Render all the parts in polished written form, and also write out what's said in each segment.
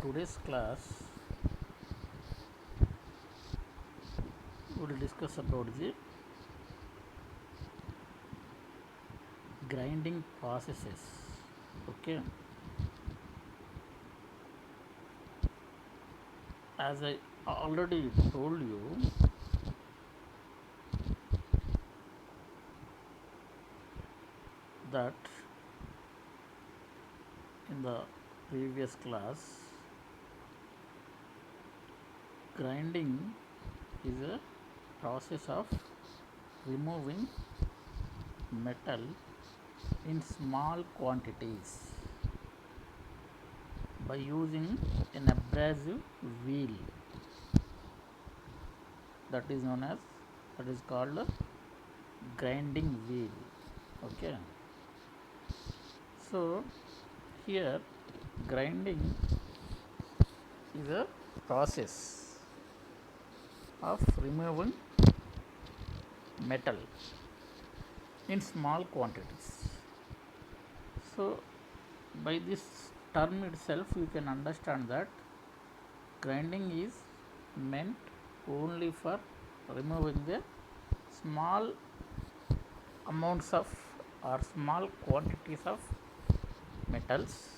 today's class we will discuss about the grinding processes. Okay, as I already told you, that in the previous class, grinding is a process of removing metal in small quantities by using an abrasive wheel, that is known as, that is called grinding wheel. Okay, so here grinding is a process of removing metal in small quantities. So by this term itself you can understand that grinding is meant only for removing the small amounts of or small quantities of metals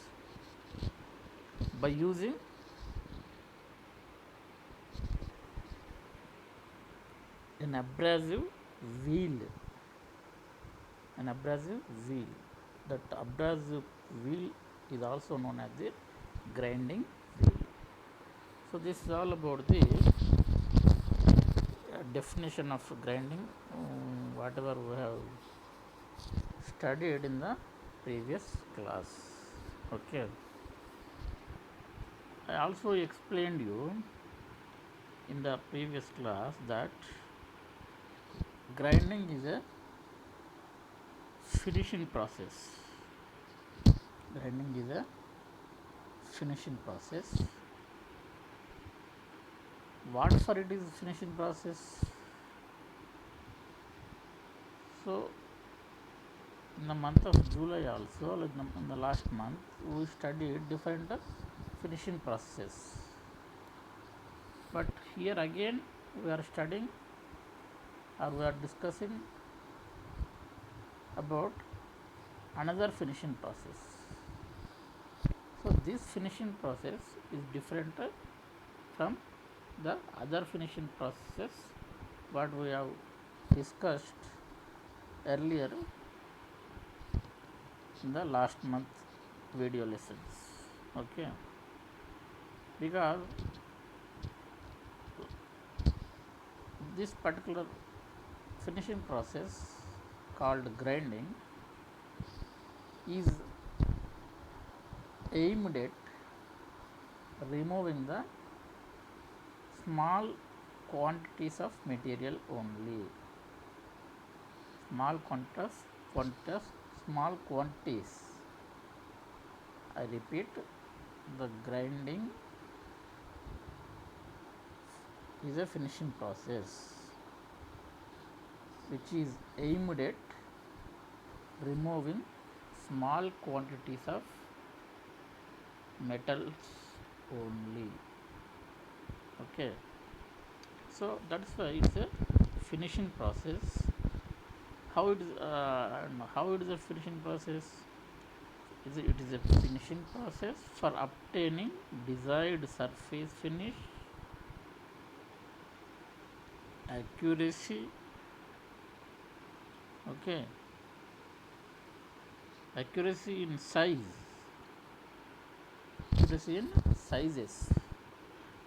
by using an abrasive wheel. That abrasive wheel is also known as the grinding wheel. So this is all about the definition of grinding, whatever we have studied in the previous class. Okay, I also explained you in the previous class that grinding is a finishing process. Grinding is a finishing process. What for it is finishing process? So in the month of July also, like in the last month, we studied different finishing processes. But here again we are studying or we are discussing about another finishing process. So this finishing process is different from the other finishing processes what we have discussed earlier in the last month video lessons. Okay, because this particular finishing process called grinding is aimed at removing the small quantities of material only. Small quantities. I repeat, the grinding is a finishing process which is aimed at removing small quantities of metals only. Okay, so that's why it's a finishing process. How it is a finishing process? It is a finishing process for obtaining desired surface finish, accuracy. Okay, accuracy in sizes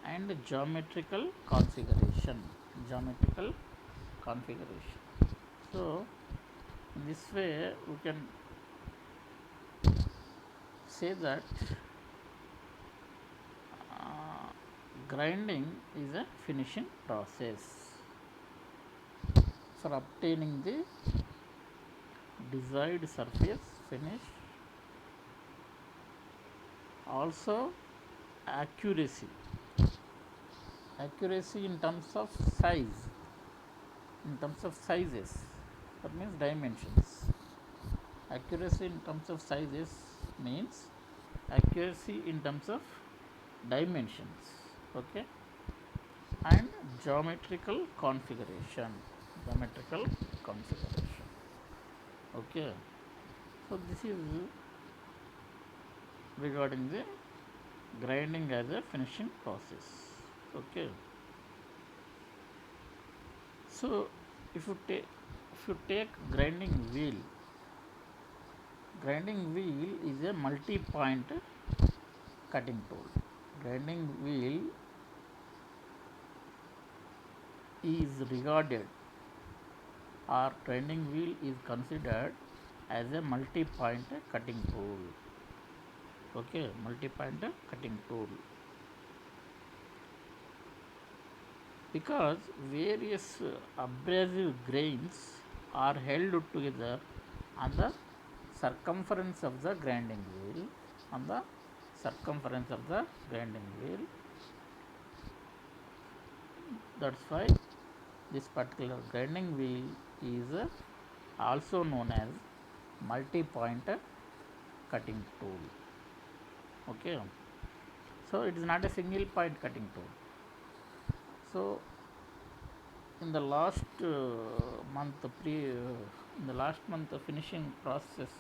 and geometrical configuration. So in this way we can say that grinding is a finishing process for obtaining the desired surface finish, also accuracy in terms of sizes, that means dimensions. Accuracy in terms of sizes means accuracy in terms of dimensions, okay, and geometrical configuration, okay. So this is regarding the grinding as a finishing process, okay. So if you take grinding wheel is a multi-point cutting tool. Grinding wheel is regarded or grinding wheel is considered as a multi-point cutting tool, okay, multi-point cutting tool, because various abrasive grains are held together on the circumference of the grinding wheel, on the circumference of the grinding wheel. That's why this particular grinding wheel is also known as multi-point cutting tool, okay. So it is not a single point cutting tool. So in the last in the last month finishing process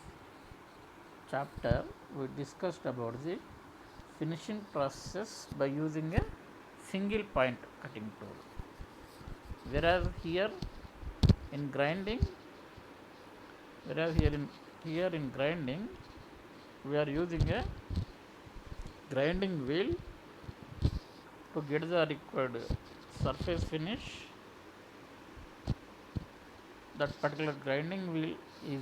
chapter, we discussed about the finishing process by using a single point cutting tool, whereas here in grinding whereas here in grinding we are using a grinding wheel to get the required surface finish. That particular grinding wheel is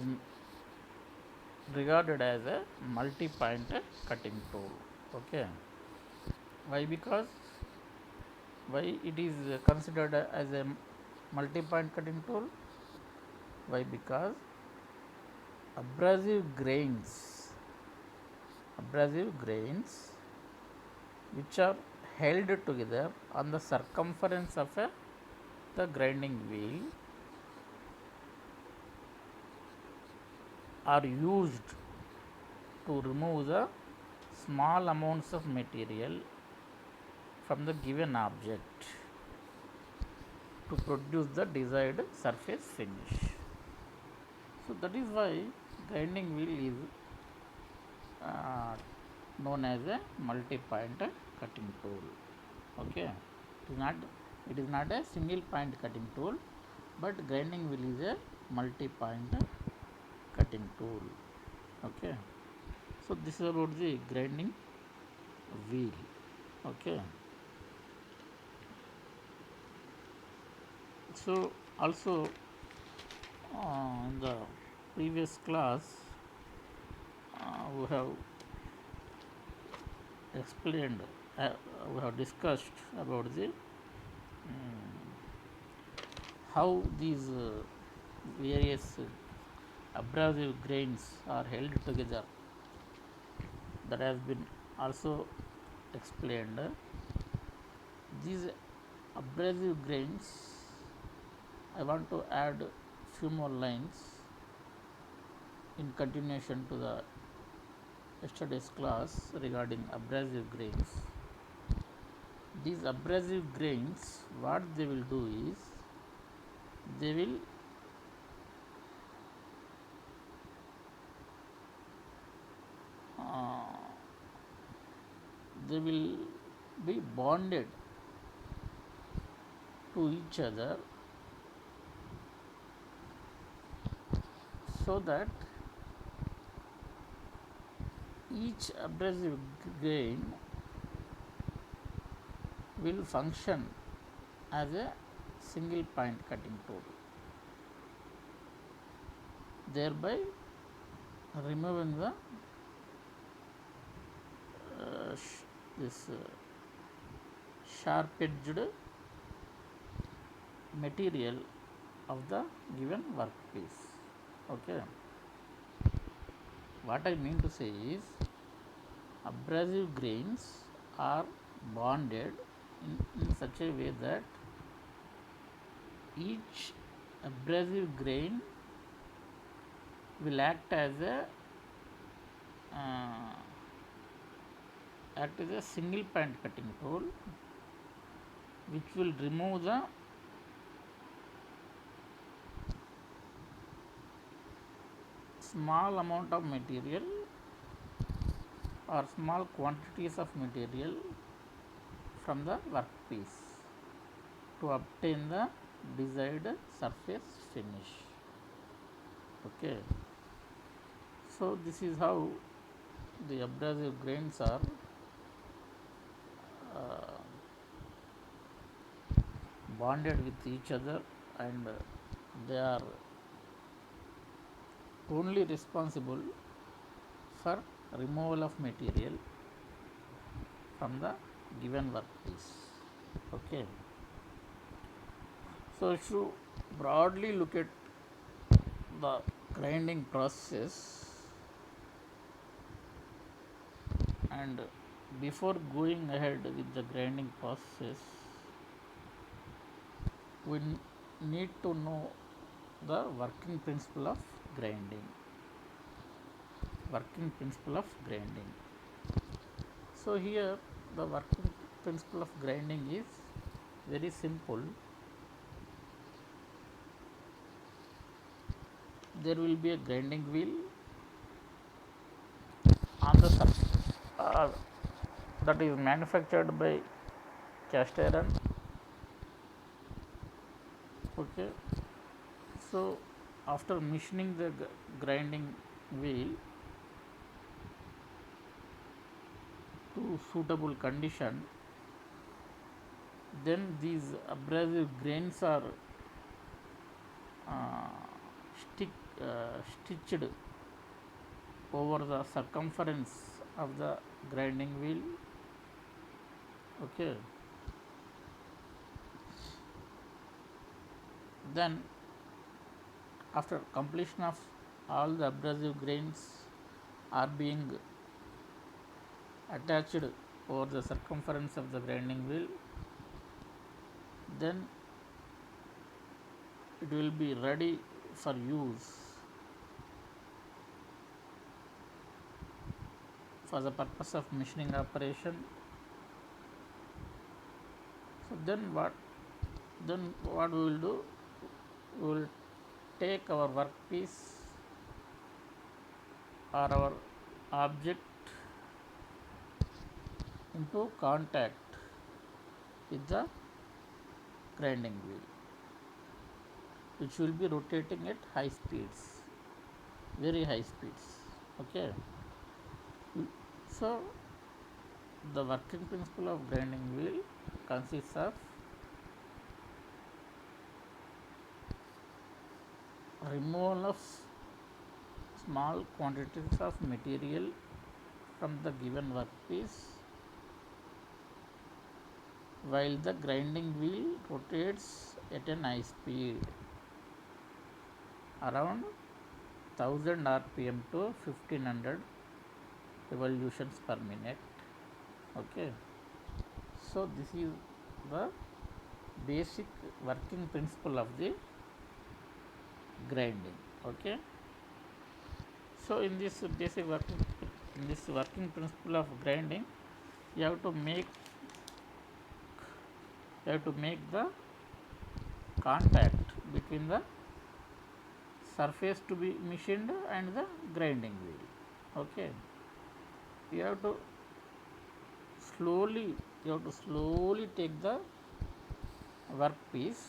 regarded as a multi-point cutting tool, okay. Why? Because why it is considered as a multi-point cutting tool? Why? Because abrasive grains which are held together on the circumference of the grinding wheel are used to remove the small amounts of material from the given object to produce the desired surface finish. So that is why grinding wheel is known as a multi-point cutting tool, okay. It is not a single point cutting tool, but grinding wheel is a multi-point cutting tool, okay. So this is about the grinding wheel, okay. So also in the previous class we have explained we have discussed about the how these various abrasive grains are held together. That has been also explained. These abrasive grains, I want to add few more lines in continuation to the yesterday's class regarding abrasive grains. These abrasive grains, what they will do is they will be bonded to each other so that each abrasive grain will function as a single point cutting tool, thereby removing the this sharp edged material of the given workpiece, okay. What I mean to say is abrasive grains are bonded in such a way that each abrasive grain will act as a act as a single point cutting tool which will remove the small amount of material or small quantities of material from the workpiece to obtain the desired surface finish. Okay, so this is how the abrasive grains are uh, bonded with each other, and they are only responsible for removal of material from the given workpiece. Okay, so if you broadly look at the grinding process, and before going ahead with the grinding process, we need to know the working principle of grinding. Working principle of grinding. So here the working principle of grinding is very simple. There will be a grinding wheel on the surface that is manufactured by cast iron. Okay, so after machining the grinding wheel to suitable condition, then these abrasive grains are stick, stitched over the circumference of the grinding wheel. Okay, then after completion of all the abrasive grains are being attached over the circumference of the grinding wheel, then it will be ready for use for the purpose of machining operation. So then what we will do, we will take our workpiece or our object into contact with the grinding wheel, which will be rotating at high speeds, very high speeds. Okay, so the working principle of grinding wheel consists of removal of small quantities of material from the given workpiece while the grinding wheel rotates at an high speed around 1000 rpm to 1500 revolutions per minute. Okay, so this is the basic working principle of the grinding. Okay, so in this working principle of grinding, you have to make the contact between the surface to be machined and the grinding wheel. Okay, you have to slowly take the workpiece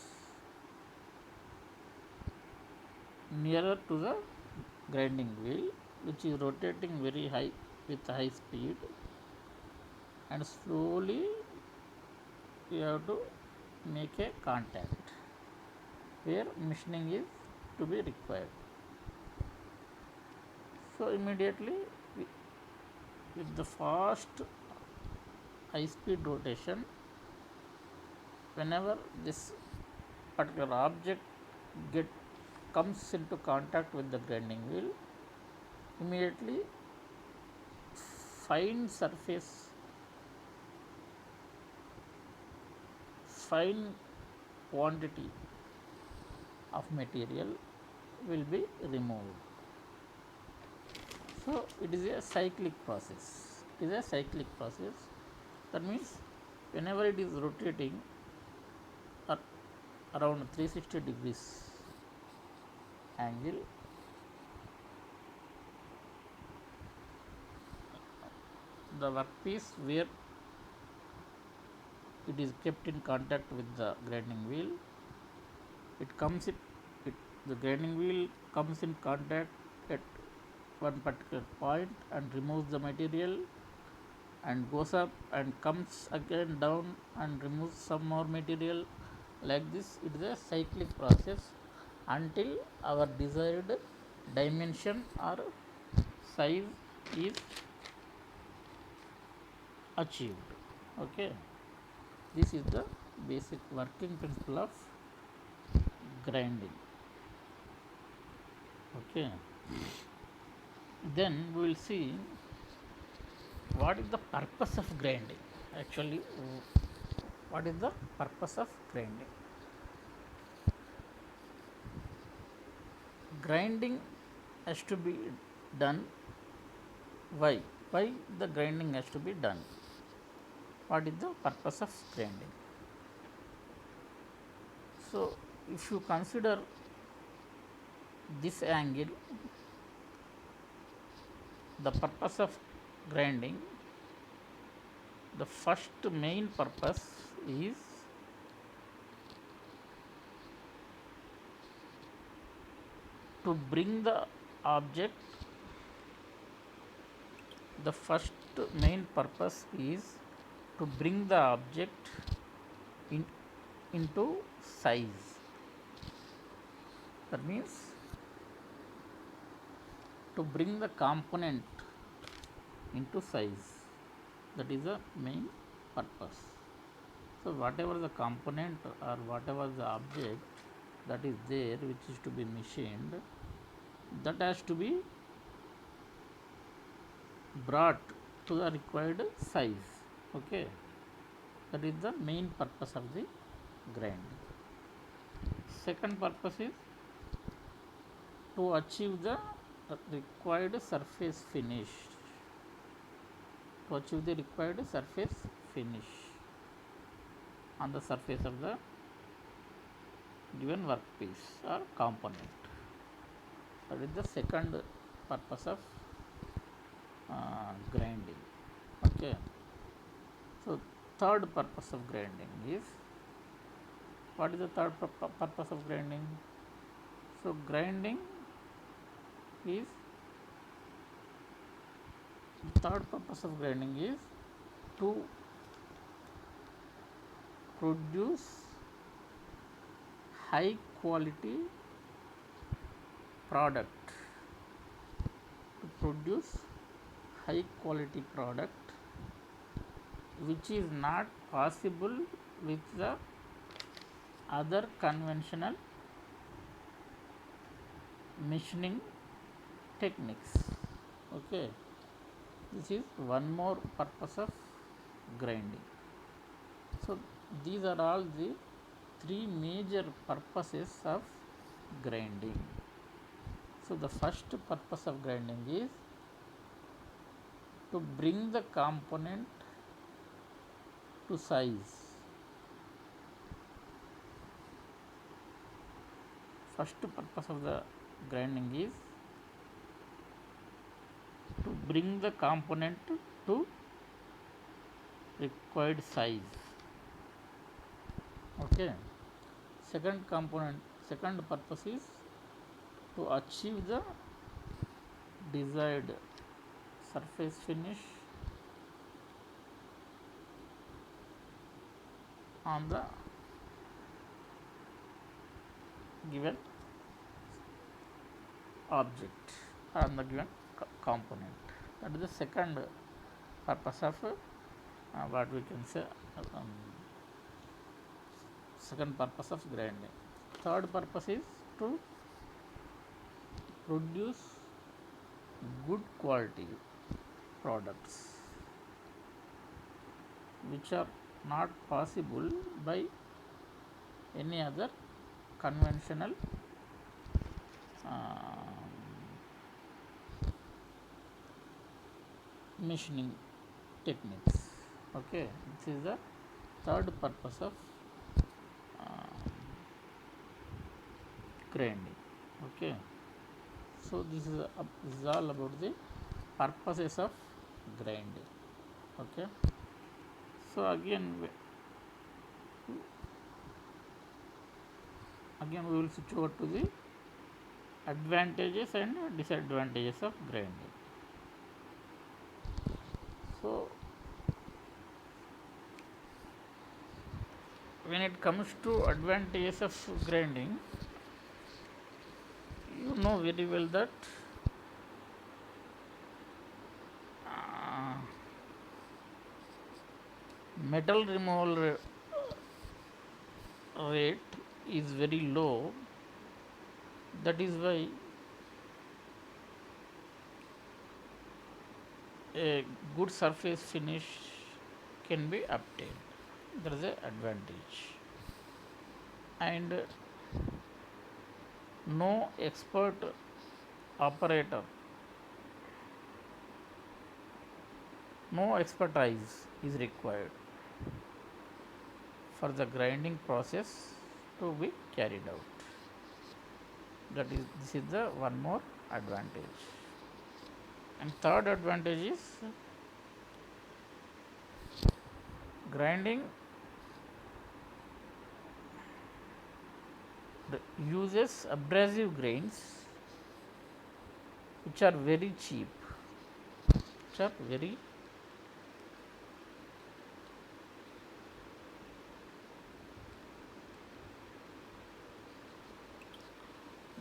nearer to the grinding wheel, which is rotating very high with high speed, and slowly you have to make a contact where machining is to be required. So immediately with the fast high speed rotation, whenever this particular object comes into contact with the grinding wheel, immediately fine surface fine quantity of material will be removed. So it is a cyclic process. is a cyclic process. That means whenever it is rotating around 360 degrees angle, the workpiece where it is kept in contact with the grinding wheel, it comes it the grinding wheel comes in contact at one particular point and removes the material and goes up and comes again down and removes some more material. Like this, it is a cyclic process until our desired dimension or size is achieved. Okay, this is the basic working principle of grinding. Okay, then we will see what is the purpose of grinding. Actually, what is the purpose of grinding? Grinding has to be done. Why? Why the grinding has to be done? What is the purpose of grinding? So, if you consider this angle, the purpose of grinding, the first main purpose is to bring the object. The first main purpose is to bring the object into size. That means to bring the component into size. That is the main purpose. So, whatever the component or whatever the object that is there which is to be machined, that has to be brought to the required size. Okay, that is the main purpose of the grinding. Second purpose is to achieve the required surface finish. To achieve the required surface finish on the surface of the given workpiece or component. That is the second purpose of grinding. Okay, so third purpose of grinding is, what is the third purpose of grinding? So, grinding is, the third purpose of grinding is to produce high quality product. To produce high quality product which is not possible with the other conventional machining techniques. Okay, this is one more purpose of grinding. So, these are all the three major purposes of grinding. So, the first purpose of grinding is to bring the component to size. First purpose of the grinding is to bring the component to required size. Okay, second purpose is to achieve the desired surface finish on the given object or on the given component. That is the second purpose of what we can say second purpose of grinding. Third purpose is to produce good quality products which are not possible by any other conventional machining techniques. Okay, this is the third purpose of grinding. Okay, so this is all about the purposes of grinding. Okay, so again we will switch over to the advantages and disadvantages of grinding. So when it comes to advantages of grinding, you know very well that uh, metal removal rate is very low. That is why a good surface finish can be obtained. There is an advantage. And no expert operator, no expertise is required for the grinding process to be carried out. This is the one more advantage. And third advantage is grinding uses abrasive grains which are very cheap, which are very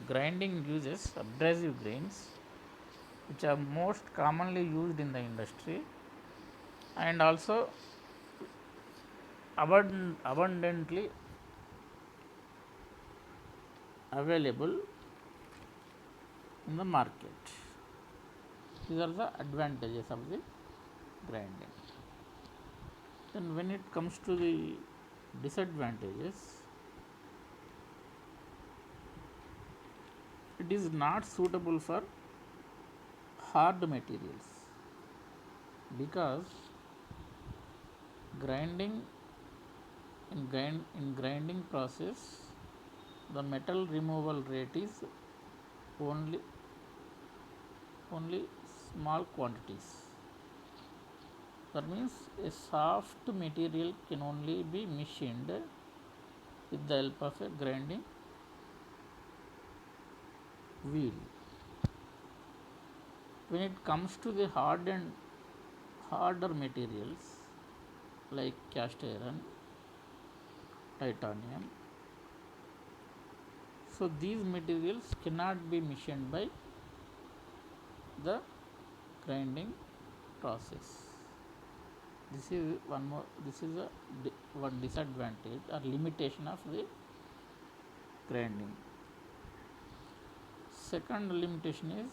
grinding uses abrasive grains which are most commonly used in the industry and also abundantly available in the market. These are the advantages of the grinding. Then when it comes to the disadvantages, it is not suitable for hard materials because grinding in grinding process the metal removal rate is only small quantities. That means a soft material can only be machined with the help of a grinding wheel. When it comes to the harder materials like cast iron, titanium, so these materials cannot be machined by the grinding process. This is one disadvantage or limitation of the grinding. Second limitation is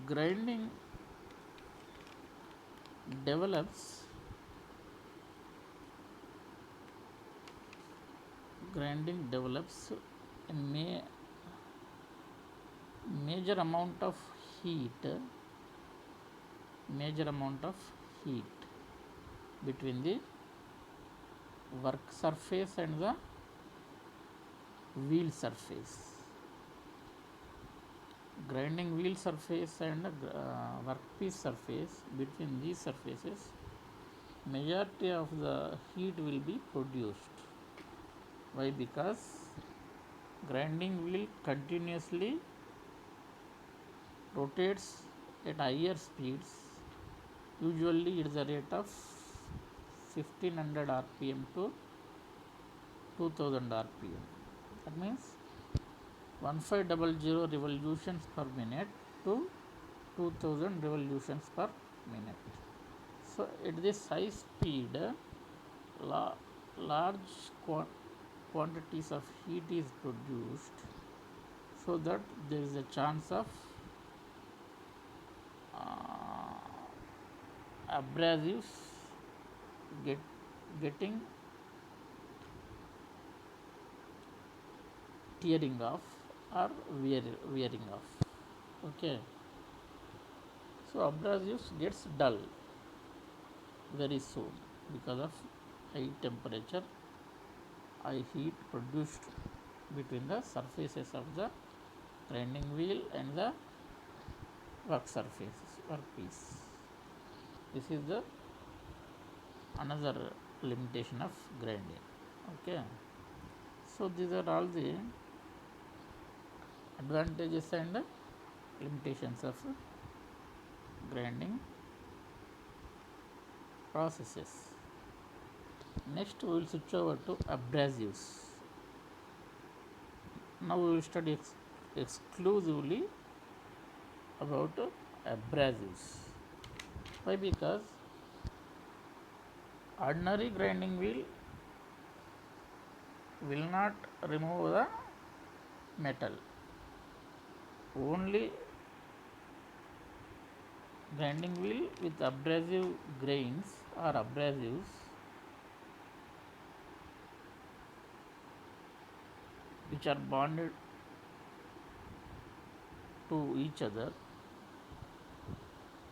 grinding develops a major amount of heat between the work surface and the wheel surface. Grinding wheel surface and workpiece surface, between these surfaces majority of the heat will be produced. Why? Because grinding wheel continuously rotates at higher speeds, usually it is a rate of 1500 rpm to 2000 rpm. That means 1500 revolutions per minute to 2000 revolutions per minute. So at this high speed large quantities of heat is produced, so that there is a chance of abrasives getting tearing off or wearing off. Okay, So abrasives gets dull very soon because of high temperature, high heat produced between the surfaces of the grinding wheel and the workpiece. This is the another limitation of grinding. Okay, so these are all the advantages and limitations of grinding processes. Next we will switch over to abrasives. Now we will study exclusively about abrasives. Why? Because ordinary grinding wheel will not remove the metal. Only grinding wheel with abrasive grains or abrasives which are bonded to each other,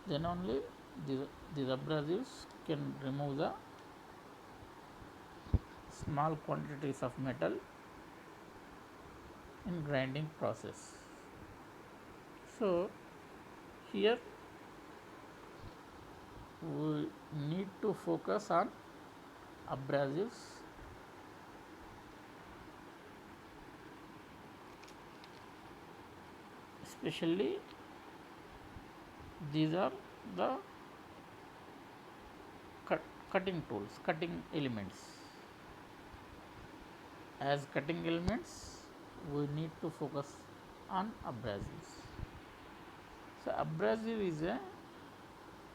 then only these abrasives can remove the small quantities of metal in grinding process. So here we need to focus on abrasives, especially these are the cutting tools, cutting elements. As cutting elements we need to focus on abrasives. So abrasive is a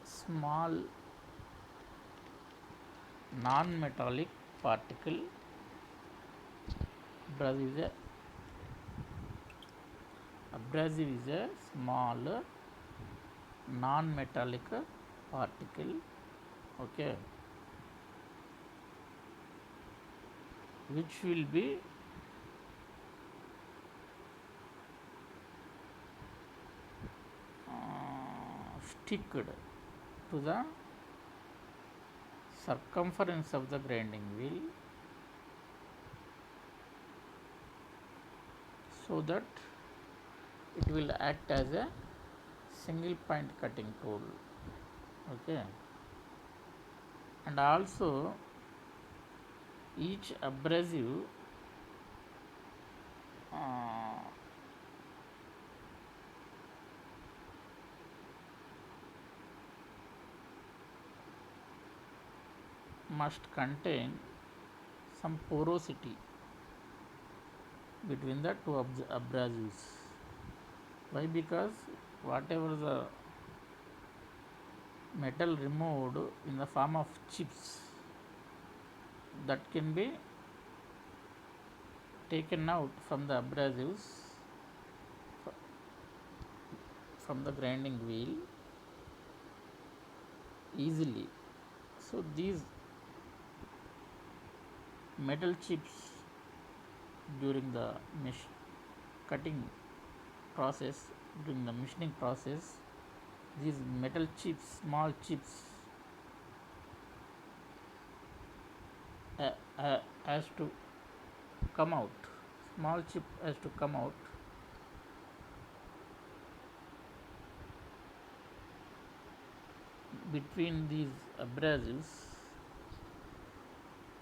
small non-metallic particle. Abrasive is a small non-metallic particle, okay, which will be sticked to the circumference of the grinding wheel so that it will act as a single point cutting tool, okay, and also each abrasive must contain some porosity between the two abrasives. Why? Because whatever the metal removed in the form of chips, that can be taken out from the abrasives from the grinding wheel easily. So these metal chips during the cutting process, during the machining process, these metal chips, small chips, has to come out. Small chip has to come out between these abrasives,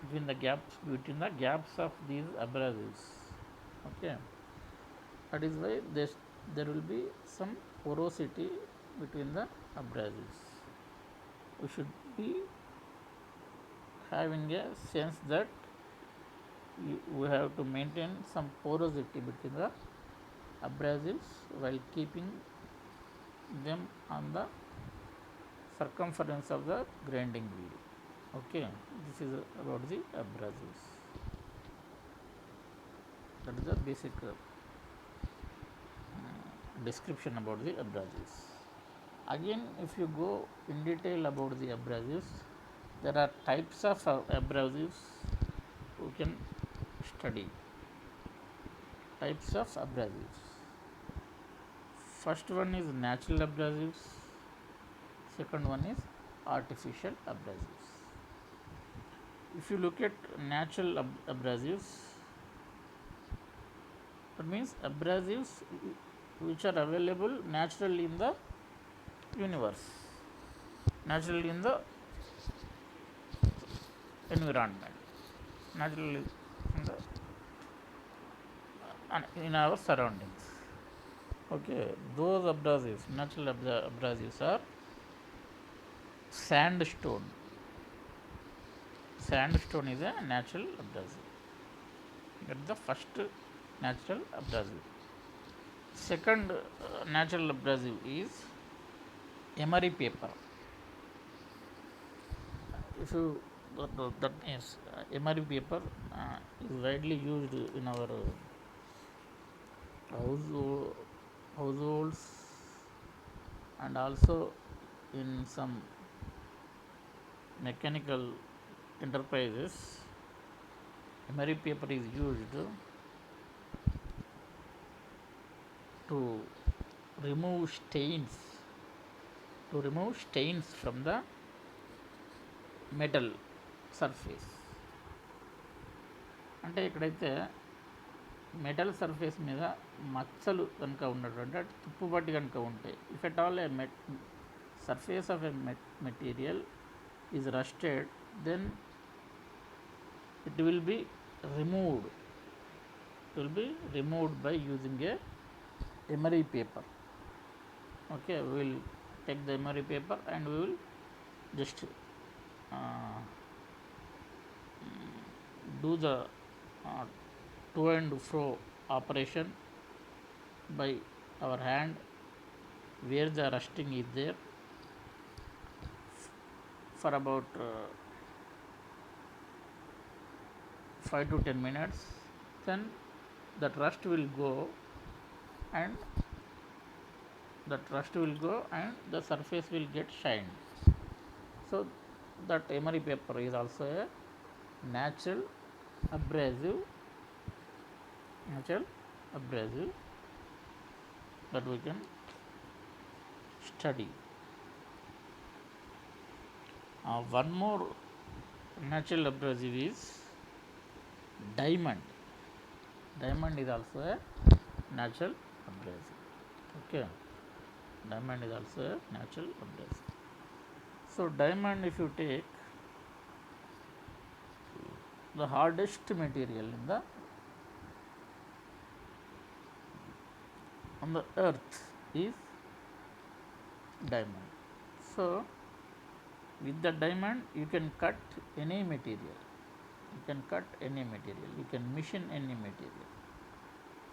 between the gaps of these abrasives. Okay, that is why there will be some porosity between the abrasives. We should be having a sense that we have to maintain some porosity between the abrasives while keeping them on the circumference of the grinding wheel. Okay, this is about the abrasives. That is the basic description about the abrasives. Again, if you go in detail about the abrasives, there are types of abrasives you can study. Types of abrasives. First one is natural abrasives. second one is artificial abrasives. If you look at natural abrasives, that means abrasives which are available naturally in the universe, naturally in the environment, naturally in the in our surroundings. Okay, those abrasives, natural abrasives are sandstone. Sandstone is a natural abrasive. That's the first natural abrasive. Second natural abrasive is emery paper. If you that means emery paper is widely used in our households and also in some mechanical enterprises. Emery paper is used to remove stains from the metal surface. అంటే ఇక్కడైతే metal surface మీద మచ్చలు కనుక ఉన్నటువంటి తుప్పుబట్టి కనుక ఉంటాయి, if at all A surface of a material is rusted, then it will be removed. It will be removed by using a emery paper. Okay, we will take the emery paper and we will just do the to and fro operation by our hand where the rusting is there for about 5 to 10 minutes. Then that rust will go and the surface will get shined. So that emery paper is also a natural abrasive that we can study. One more natural abrasive is diamond. Diamond is also a natural abrasive. Okay, diamond is also a natural abrasive. So diamond, if you take the hardest material on the earth is diamond. So with the diamond you can cut any material, you can machine any material.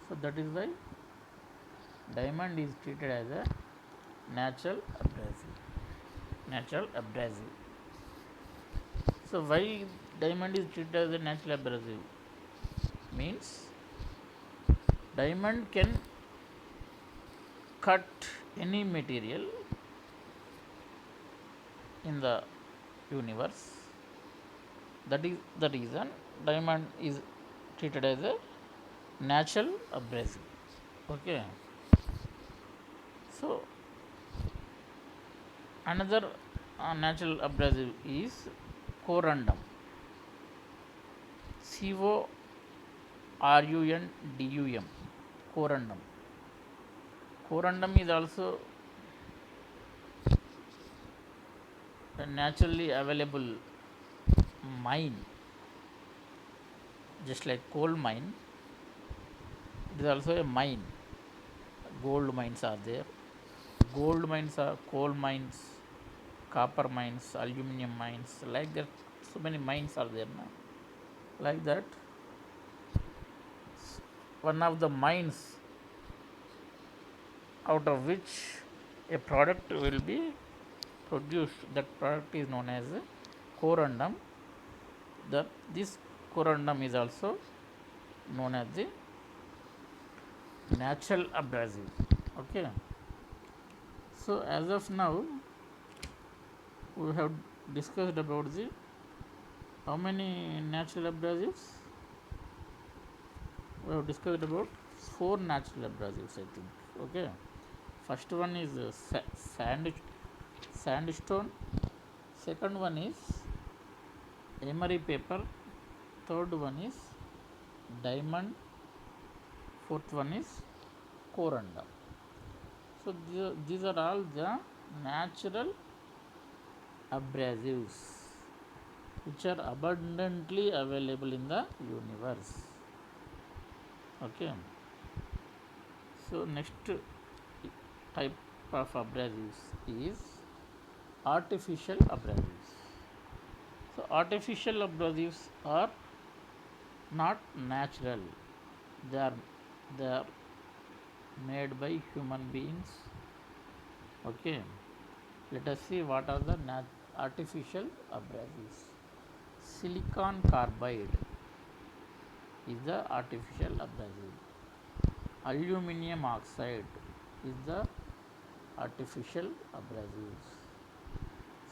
So that is why diamond is treated as a natural abrasive. So why diamond is treated as a natural abrasive means diamond can cut any material in the universe. That is the reason diamond is treated as a natural abrasive. Okay, so another natural abrasive is corundum. corundum. Corundum is also a naturally available mine, just like coal mine. It is also a mine. Gold mines are there, coal mines, copper mines, aluminum mines, like that. So many mines are there now. Like that, one of the mines out of which a product will be produced, that product is known as corundum. This corundum is also known as the natural abrasive. Okay, so as of now we have discussed about the how many natural abrasives. We have discussed about 4 natural abrasives, I think. Okay, first one is sandstone, second one is emery paper, third one is diamond, fourth one is corundum. So these are all the natural abrasives which are abundantly available in the universe. Okay, so next type of abrasives is artificial abrasives. So artificial abrasives are not natural, they are made by human beings. Okay, let us see what are the artificial abrasives. Silicon carbide is the artificial abrasive. Aluminium oxide is the artificial abrasives.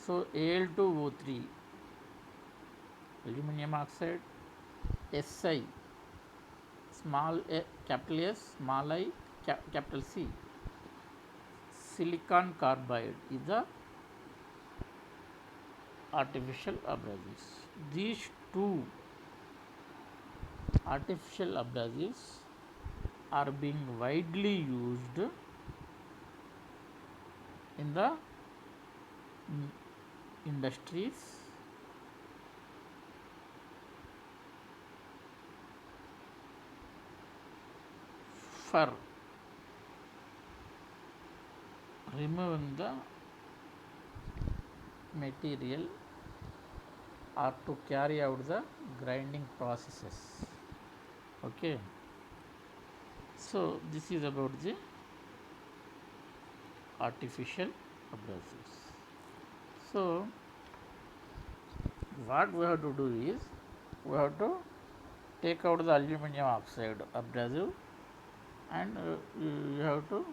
So Al2O3, aluminium oxide, Si, small a, capital S, small I, capital C, silicon carbide is the artificial abrasives. These two artificial abrasives are being widely used in the industries for removing the material or to carry out the grinding processes. Okay, so this is about the artificial abrasives. So what we have to do is we have to take out the aluminium oxide abrasive and you have to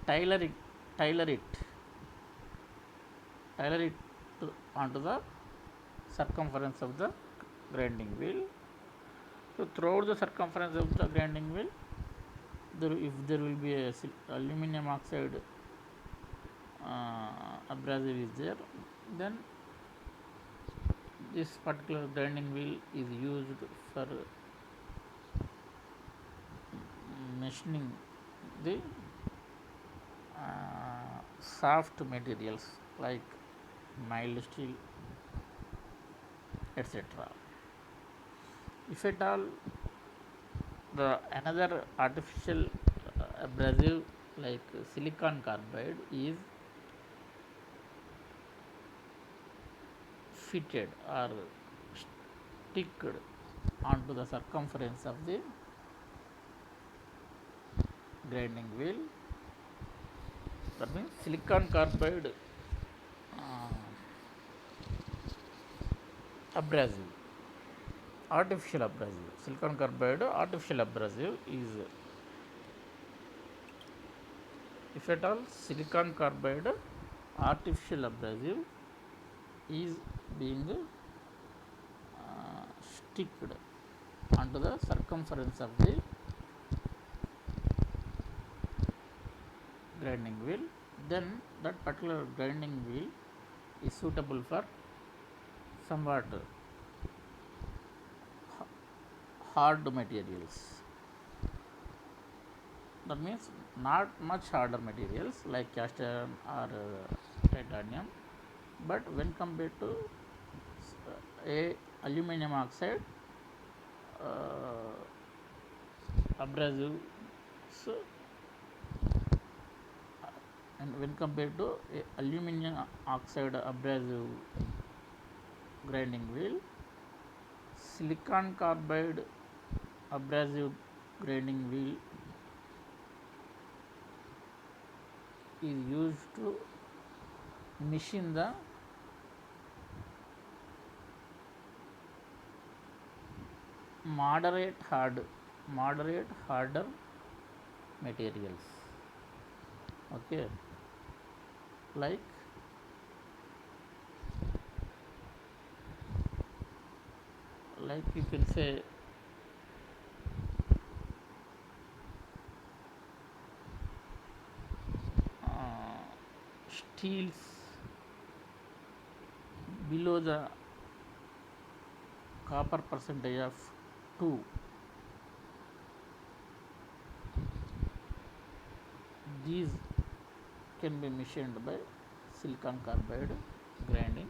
tailor it onto the circumference of the grinding wheel. So throughout the circumference of the grinding wheel, if there will be a aluminium oxide abrasive is there, then this particular grinding wheel is used for machining the soft materials like mild steel, etc. If at all the another artificial abrasive like silicon carbide is fitted or sticked onto the circumference of the grinding wheel, that means silicon carbide abrasive, artificial abrasive, silicon carbide artificial abrasive is, if at all silicon carbide artificial abrasive is being sticked onto the circumference of the grinding wheel, then that particular grinding wheel is suitable for somewhat hard materials. That means not much harder materials like cast iron or titanium, but when compared to a aluminium oxide abrasive, so and when compared to a aluminium oxide abrasive grinding wheel, silicon carbide abrasive grinding wheel is used to machine the moderate harder materials. Okay, like you can say steels below the copper percentage of 2, these can be machined by silicon carbide grinding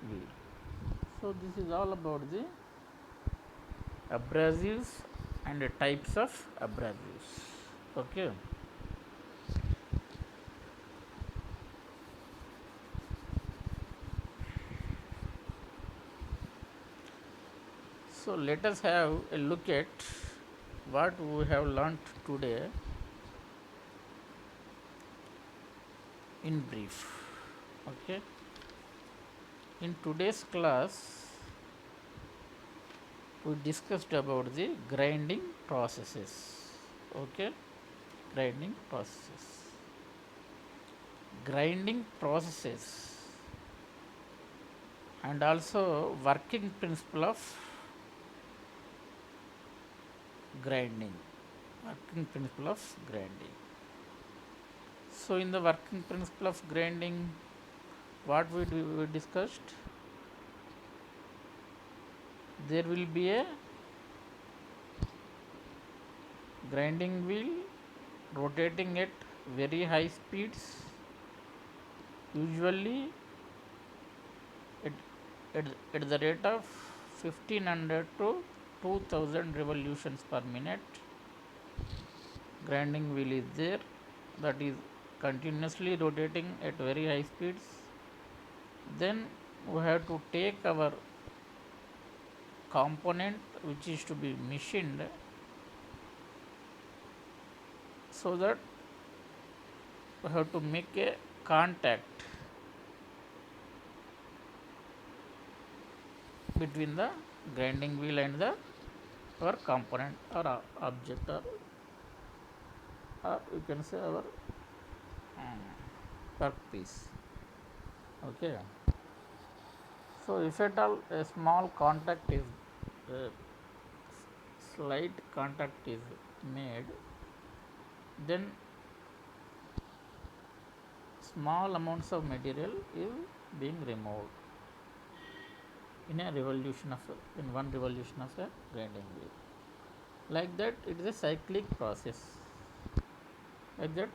wheel. So this is all about the abrasives and the types of abrasives. Okay. So let us have a look at what we have learnt today in brief. Okay. In today's class, we discussed about the grinding processes. Okay. Grinding processes. Grinding processes and also working principle of grinding. Working principle of grinding. So in the working principle of grinding, what we discussed, there will be a grinding wheel rotating at very high speeds, usually at, at the rate of 1500 to 2000 revolutions per minute. Grinding wheel is there, that is continuously rotating at very high speeds. Then we have to take our component which is to be machined, so that we have to make a contact between the grinding wheel and the our component or object, or you can say our workpiece. Okay. So if at all a small contact is slight contact is made, then small amounts of material is being removed in a revolution of in one revolution of a grinding wheel. Like that, it is a cyclic process. Like that,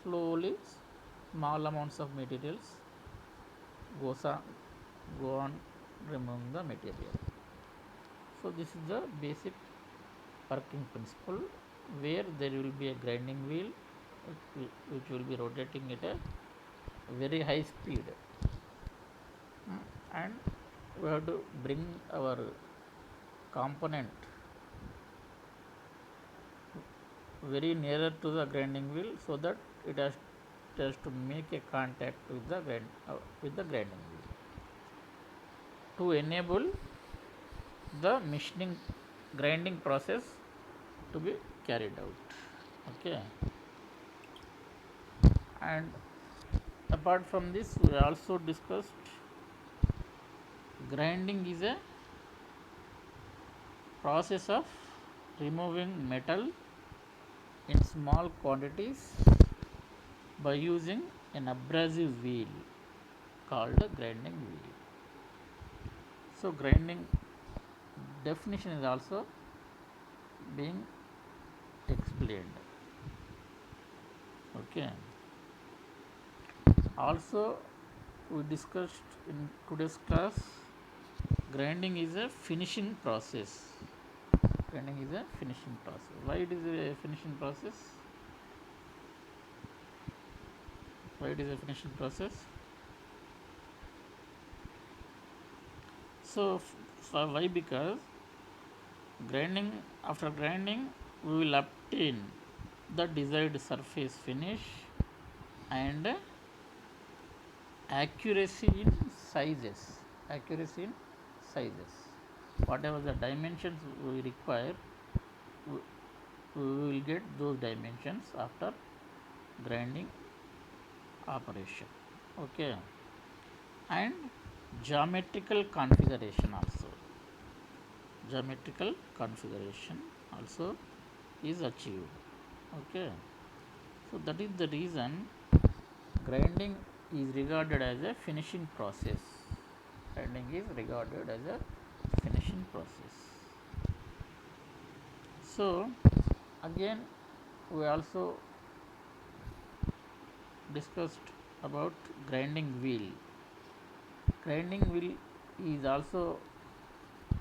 slowly small amounts of materials go on removing the material. So this is the basic working principle, where there will be a grinding wheel which will be rotating at a very high speed, and we have to bring our component very nearer to the grinding wheel, so that it has to make a contact with the grinding wheel to enable the machining grinding process to be carried out. Okay. And apart from this, we also discussed grinding is a process of removing metal in small quantities by using an abrasive wheel called a grinding wheel. So grinding definition is also being explained. Okay. Also, we discussed in today's class, grinding is a finishing process. Grinding is a finishing process. Why it is a finishing process? Why it is a finishing process? So why? Because after grinding, we will obtain the desired surface finish and accuracy in sizes. Accuracy in sizes. Whatever the dimensions we require, we will get those dimensions after grinding operation. Okay. And geometrical configuration also. Geometrical configuration also is achieved. Okay. So that is the reason grinding is regarded as a finishing process. Grinding is regarded as a finishing process. So again we also discussed about grinding wheel. Grinding wheel is also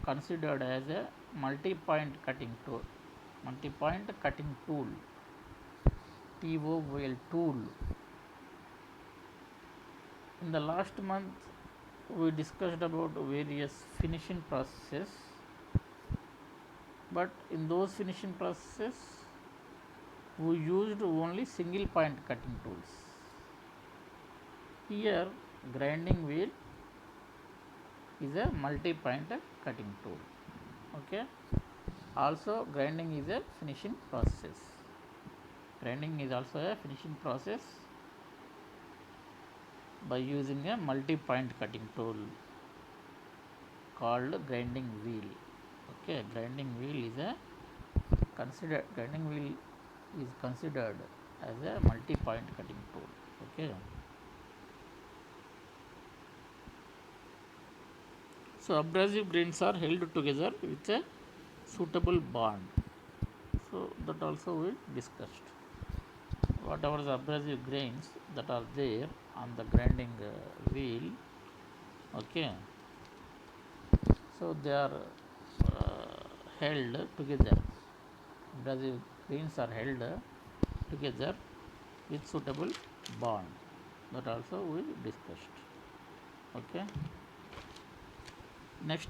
considered as a multi-point cutting tool. Multi-point cutting tool. TOOL tool. In the last month, we discussed about various finishing processes, but in those finishing processes, we used only single point cutting tools. Here, grinding wheel is a multi-point cutting tool. Okay. Also, grinding is a finishing process. Grinding is also a finishing process by using a multi-point cutting tool called grinding wheel. Okay, grinding wheel is a grinding wheel is considered as a multi-point cutting tool. Okay. So abrasive grains are held together with a suitable bond. So that also we discussed. Whatever the abrasive grains that are there on the grinding wheel, okay, so they are held together. Abrasive grains are held together with suitable bond. That also we discussed. Okay. Next,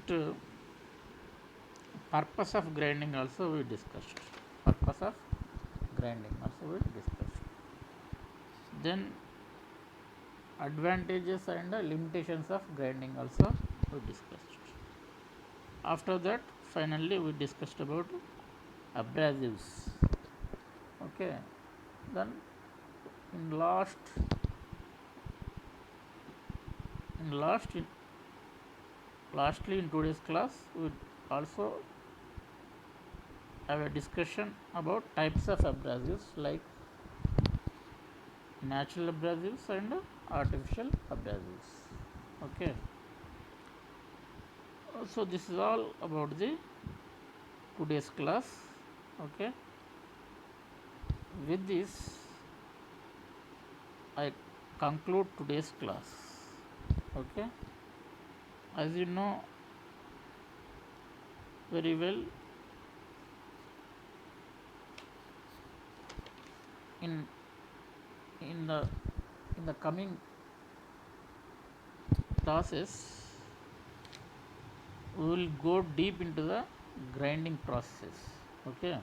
purpose of grinding also we discussed. Purpose of grinding also we discussed. Then advantages and limitations of grinding also we discussed. After that, finally we discussed about abrasives. Okay. Then in lastly in today's class we also have a discussion about types of abrasives like natural abrasives and artificial abrasives. Okay. So this is all about the today's class. Okay. With this I conclude today's class. Okay. As you know very well, in in the in the coming classes we will go deep into the grinding process. Okay.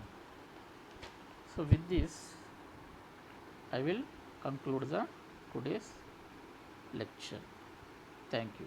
So with this I will conclude the today's lecture. Thank you.